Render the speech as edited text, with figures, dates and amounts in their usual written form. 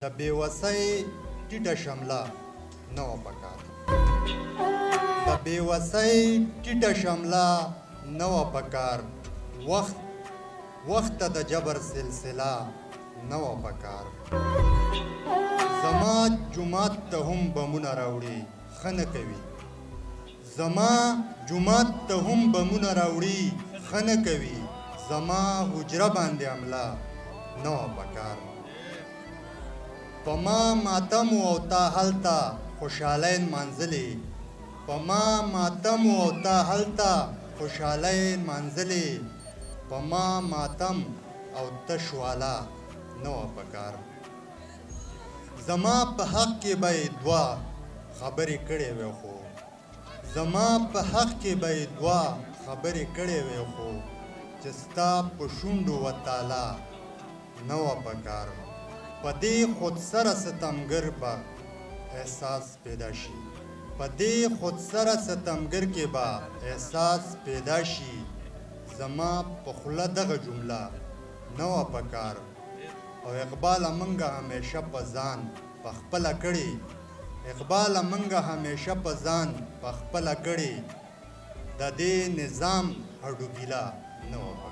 د بېوسۍ ټیټه شمله نه وه پکار د بېوسۍ ټیټه شمله نه وه پکار وخت ته د جبر سلسله نه وه پکار زما جومات ته هم بمونه راوړي ښه نه کوي زما جومات ته هم بمونه راوړي ښه نه کوي زما حجره باندې حمله نه وه پکار په ما ماتم او تا هلته خوشحالۍ نمانځلې په ما ماتم او تا هلته خوشحالۍ نمانځلې په ما ماتم او تش والا نه وه پکار زما په حق کې به یې دوه خبرې کړې وې خو زما په حق کې به یې دوه خبرې کړې وې خو چې ستا په شونډو وتاله نه وه پکار په دې خود سره ستمګر به احساس پیدا شي په دې خود سره ستمګر کې به احساس پیدا شي زما په خوله دغه جمله نه وه پکار او اقبال منګه همیشه په ځان په خپله کړې اقبال منګه همیشه په ځان په خپله کړې د دې نظام هډوګیله نه وه